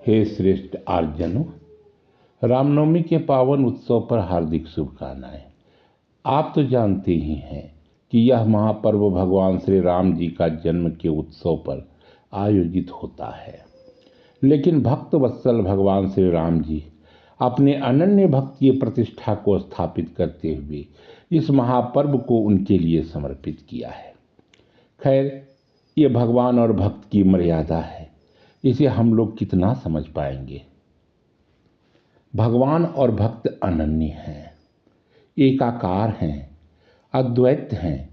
हे श्रेष्ठ आर्यजनों, रामनवमी के पावन उत्सव पर हार्दिक शुभकामनाएं। आप तो जानते ही हैं कि यह महापर्व भगवान श्री राम जी का जन्म के उत्सव पर आयोजित होता है। लेकिन भक्त वत्सल भगवान श्री राम जी अपने अनन्य भक्ति प्रतिष्ठा को स्थापित करते हुए इस महापर्व को उनके लिए समर्पित किया है। खैर, ये भगवान और भक्त की मर्यादा है, इसे हम लोग कितना समझ पाएंगे। भगवान और भक्त अनन्य हैं, एकाकार हैं, अद्वैत हैं।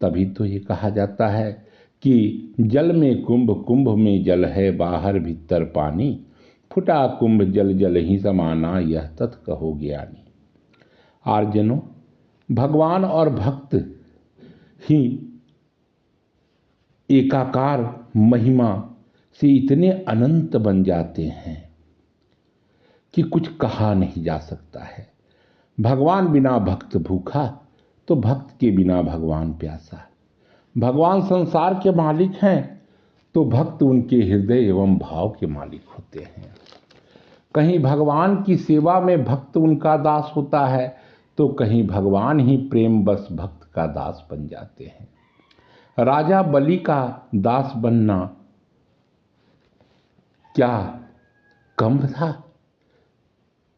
तभी तो ये कहा जाता है कि जल में कुंभ, कुंभ में जल है, बाहर भीतर पानी, फुटा कुंभ जल जल ही समाना, यह तत् कहो ज्ञानी। आर्यजनों, भगवान और भक्त ही एकाकार महिमा से इतने अनंत बन जाते हैं कि कुछ कहा नहीं जा सकता है। भगवान बिना भक्त भूखा, तो भक्त के बिना भगवान प्यासा। भगवान संसार के मालिक हैं, तो भक्त उनके हृदय एवं भाव के मालिक होते हैं। कहीं भगवान की सेवा में भक्त उनका दास होता है, तो कहीं भगवान ही प्रेम बस भक्त का दास बन जाते हैं। राजा बलि का दास बनना क्या कम था?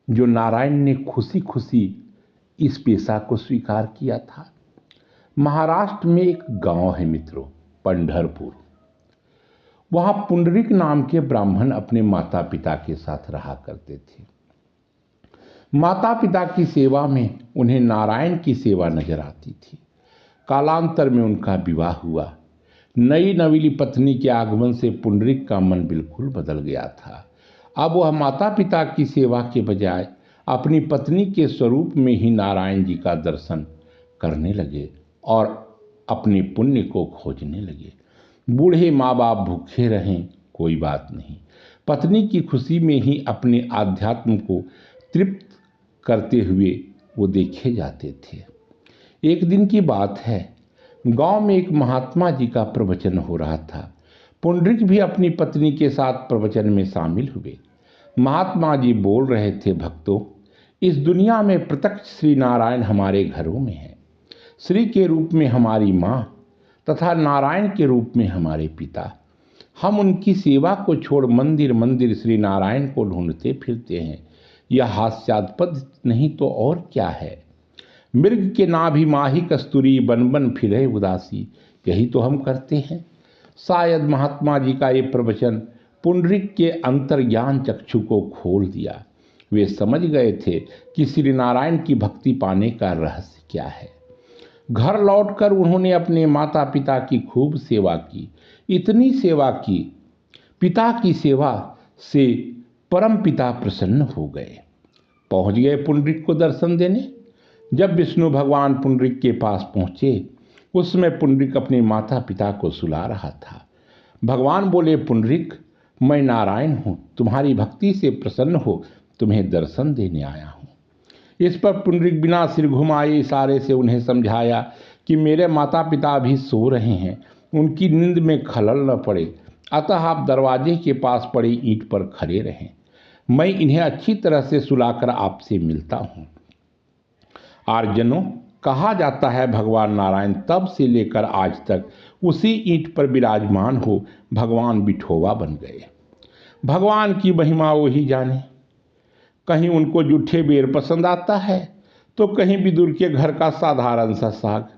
जो नारायण ने खुशी खुशी इस पेशा को स्वीकार किया था। महाराष्ट्र में एक गांव है मित्रों, पंढरपुर। वहां पुंडरीक नाम के ब्राह्मण अपने माता पिता के साथ रहा करते थे। माता पिता की सेवा में उन्हें नारायण की सेवा नजर आती थी। कालांतर में उनका विवाह हुआ। नई नवीली पत्नी के आगमन से पुंडरीक का मन बिल्कुल बदल गया था। अब वह माता पिता की सेवा के बजाय अपनी पत्नी के स्वरूप में ही नारायण जी का दर्शन करने लगे और अपने पुण्य को खोजने लगे। बूढ़े माँ बाप भूखे रहें कोई बात नहीं, पत्नी की खुशी में ही अपने आध्यात्म को तृप्त करते हुए वो देखे जाते थे। एक दिन की बात है, गांव में एक महात्मा जी का प्रवचन हो रहा था। पुंडरीक भी अपनी पत्नी के साथ प्रवचन में शामिल हुए। महात्मा जी बोल रहे थे, भक्तों, इस दुनिया में प्रत्यक्ष श्री नारायण हमारे घरों में है। श्री के रूप में हमारी माँ तथा नारायण के रूप में हमारे पिता। हम उनकी सेवा को छोड़ मंदिर मंदिर श्री नारायण को ढूंढते फिरते हैं। यह हास्यास्पद नहीं तो और क्या है। मृग के नाभि माही कस्तूरी, बन बन फिरे उदासी, यही तो हम करते हैं। शायद महात्मा जी का ये प्रवचन पुंडरीक के अंतर्ज्ञान चक्षु को खोल दिया। वे समझ गए थे कि श्री नारायण की भक्ति पाने का रहस्य क्या है। घर लौटकर उन्होंने अपने माता पिता की खूब सेवा की। इतनी सेवा की, पिता की सेवा से परम पिता प्रसन्न हो गए। पहुंच गए पुंडरीक को दर्शन देने। जब विष्णु भगवान पुंडरीक के पास पहुंचे, उस समय पुंडरीक अपने माता पिता को सुला रहा था। भगवान बोले, पुंडरीक, मैं नारायण हूँ, तुम्हारी भक्ति से प्रसन्न हो तुम्हें दर्शन देने आया हूँ। इस पर पुंडरीक बिना सिर घुमाए इशारे से उन्हें समझाया कि मेरे माता पिता अभी सो रहे हैं, उनकी नींद में खलल न पड़े, अतः आप दरवाजे के पास पड़ी ईंट पर खड़े रहें। मैं इन्हें अच्छी तरह से सुलाकर आपसे मिलता हूँ। आर्यजनों, कहा जाता है भगवान नारायण तब से लेकर आज तक उसी ईंट पर विराजमान हो भगवान विठोबा बन गए। भगवान की महिमा वो ही जाने। कहीं उनको जूठे बेर पसंद आता है, तो कहीं विदुर के घर का साधारण सा साग।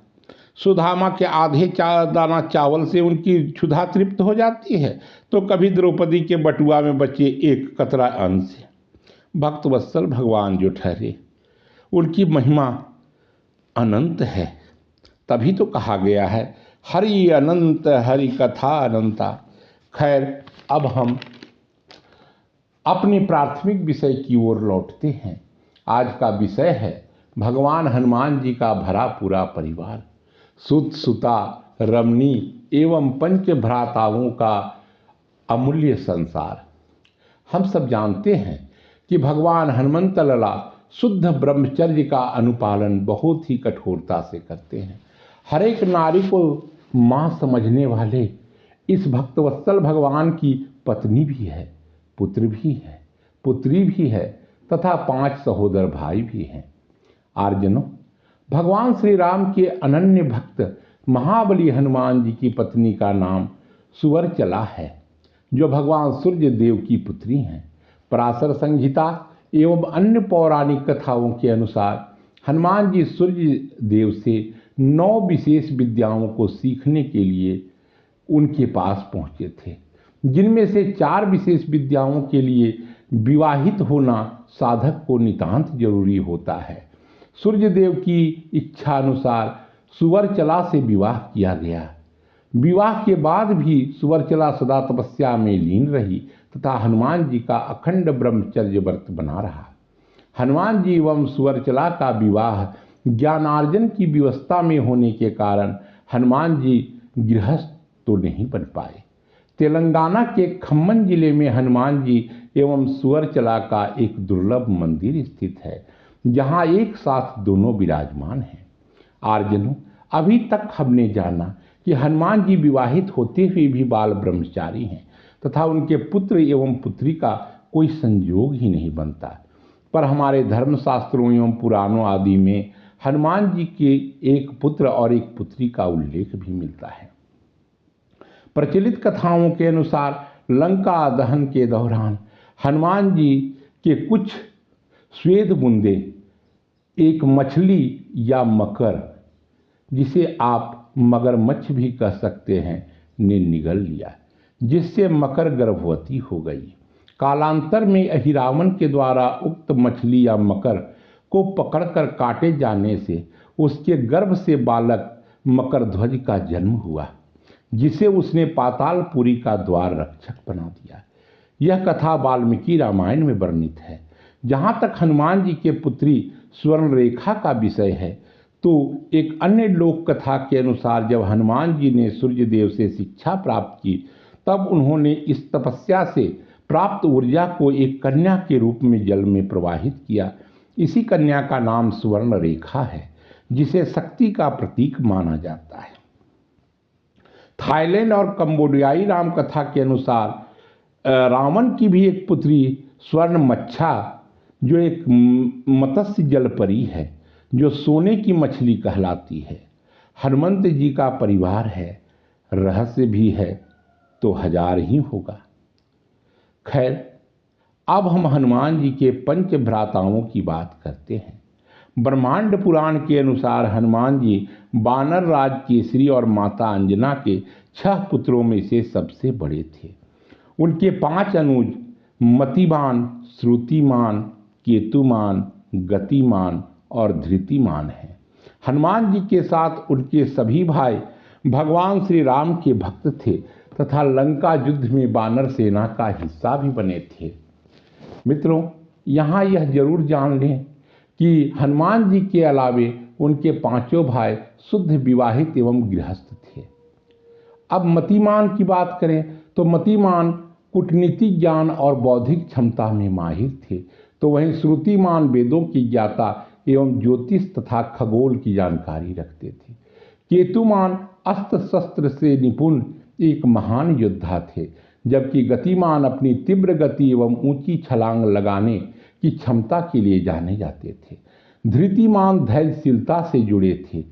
सुदामा के आधे दाना चावल से उनकी क्षुधा तृप्त हो जाती है, तो कभी द्रौपदी के बटुआ में बचे एक कतरा अन्न से। भक्त वत्सल भगवान जो ठहरे, उनकी महिमा अनंत है। तभी तो कहा गया है, हरि अनंत हरि कथा अनंता। खैर, अब हम अपने प्राथमिक विषय की ओर लौटते हैं। आज का विषय है भगवान हनुमान जी का भरा पूरा परिवार, सुत सुता रमणी एवं पंच भ्राताओं का अमूल्य संसार। हम सब जानते हैं कि भगवान हनुमंत लला शुद्ध ब्रह्मचर्य का अनुपालन बहुत ही कठोरता से करते हैं। हर एक नारी को मां समझने वाले इस भक्तवत्सल भगवान की पत्नी भी है। पुत्र भी है, पुत्री भी है तथा 5 सहोदर भाई भी हैं। आर्जनों, भगवान श्री राम के अनन्य भक्त महाबली हनुमान जी की पत्नी का नाम सुवर्चला है, जो भगवान सूर्य देव की पुत्री हैं। पराशर संहिता एवं अन्य पौराणिक कथाओं के अनुसार हनुमान जी सूर्य देव से 9 विशेष विद्याओं को सीखने के लिए उनके पास पहुंचे थे, जिनमें से 4 विशेष विद्याओं के लिए विवाहित होना साधक को नितांत जरूरी होता है। सूर्य देव की इच्छा अनुसार सुवर्चला से विवाह किया गया। विवाह के बाद भी सुवर्चला सदा तपस्या में लीन रही तथा हनुमान जी का अखंड ब्रह्मचर्य व्रत बना रहा। हनुमान जी एवं सुवर्चला का विवाह ज्ञानार्जन की व्यवस्था में होने के कारण हनुमान जी गृहस्थ तो नहीं बन पाए। तेलंगाना के खम्मम जिले में हनुमान जी एवं सुवर्चला का एक दुर्लभ मंदिर स्थित है, जहां एक साथ दोनों विराजमान हैं। आर्जनों, अभी तक हमने जाना कि हनुमान जी विवाहित होते हुए भी बाल ब्रह्मचारी हैं तथा उनके पुत्र एवं पुत्री का कोई संयोग ही नहीं बनता। पर हमारे धर्मशास्त्रों एवं पुराणों आदि में हनुमान जी के एक पुत्र और एक पुत्री का उल्लेख भी मिलता है। प्रचलित कथाओं के अनुसार लंका दहन के दौरान हनुमान जी के कुछ श्वेत बूंदे एक मछली या मकर, जिसे आप मगरमच्छ भी कह सकते हैं, ने निगल लिया, जिससे मकर गर्भवती हो गई। कालांतर में अहिरावण के द्वारा उक्त मछली या मकर को पकड़कर काटे जाने से उसके गर्भ से बालक मकरध्वज का जन्म हुआ, जिसे उसने पातालपुरी का द्वार रक्षक बना दिया। यह कथा वाल्मीकि रामायण में वर्णित है। जहाँ तक हनुमान जी के पुत्री स्वर्ण रेखा का विषय है, तो एक अन्य लोक कथा के अनुसार जब हनुमान जी ने सूर्य देव से शिक्षा प्राप्त की, तब उन्होंने इस तपस्या से प्राप्त ऊर्जा को एक कन्या के रूप में जल में प्रवाहित किया। इसी कन्या का नाम स्वर्ण रेखा है, जिसे शक्ति का प्रतीक माना जाता है। थाईलैंड और कंबोडियाई राम कथा के अनुसार रावण की भी एक पुत्री स्वर्ण मच्छा, जो एक मत्स्य जल परी है, जो सोने की मछली कहलाती है। हनुमंत जी का परिवार है, रहस्य भी है तो 1000 ही होगा। खैर, अब हम हनुमान जी के 5 भ्राताओं की बात करते हैं। ब्रह्मांड पुराण के अनुसार हनुमान जी वानर राज केसरी और माता अंजना के 6 पुत्रों में से सबसे बड़े थे। उनके 5 अनुज मतिमान, श्रुतिमान, केतुमान, गतिमान और धृतिमान हैं। हनुमान जी के साथ उनके सभी भाई भगवान श्री राम के भक्त थे तथा लंका युद्ध में वानर सेना का हिस्सा भी बने थे। मित्रों, यहाँ यह जरूर जान लें कि हनुमान जी के अलावे उनके 5 भाई शुद्ध विवाहित एवं गृहस्थ थे। अब मतिमान की बात करें तो मतिमान कूटनीतिक ज्ञान और बौद्धिक क्षमता में माहिर थे, तो वहीं श्रुतिमान वेदों की ज्ञाता एवं ज्योतिष तथा खगोल की जानकारी रखते थे। केतुमान अस्त्र शस्त्र से निपुण एक महान योद्धा थे, जबकि गतिमान अपनी तीव्र गति एवं ऊंची छलांग लगाने की क्षमता के लिए जाने जाते थे। धृतिमान धैर्यशीलता से जुड़े थे।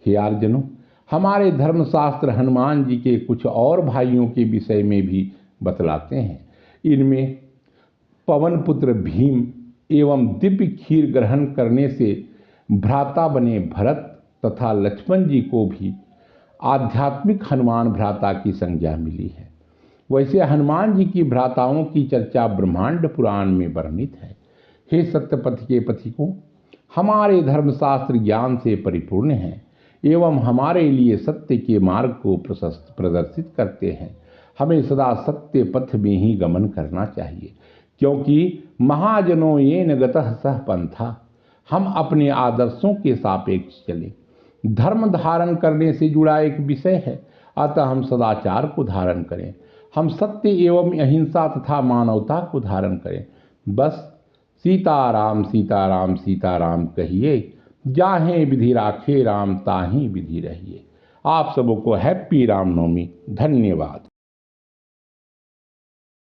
हे आर्जनों, हमारे धर्मशास्त्र हनुमान जी के कुछ और भाइयों के विषय में भी बतलाते हैं। इनमें पवन पुत्र भीम एवं दिव्य खीर ग्रहण करने से भ्राता बने भरत तथा लक्ष्मण जी को भी आध्यात्मिक हनुमान भ्राता की संज्ञा मिली है। वैसे हनुमान जी की भ्राताओं की चर्चा ब्रह्मांड पुराण में वर्णित है। हे सत्यपथ के पथिकों, हमारे धर्मशास्त्र ज्ञान से परिपूर्ण हैं एवं हमारे लिए सत्य के मार्ग को प्रदर्शित करते हैं। हमें सदा सत्य पथ में ही गमन करना चाहिए, क्योंकि महाजनों येन गतः सह पंथा, हम अपने आदर्शों के सापेक्ष चले। धर्म धारण करने से जुड़ा एक विषय है, अतः हम सदाचार को धारण करें। हम सत्य एवं अहिंसा तथा मानवता को धारण करें। बस सीताराम सीताराम सीताराम कहिए, जाहें विधि राखे राम ताहीं विधि रहिए। आप सबों को हैप्पी रामनवमी। धन्यवाद।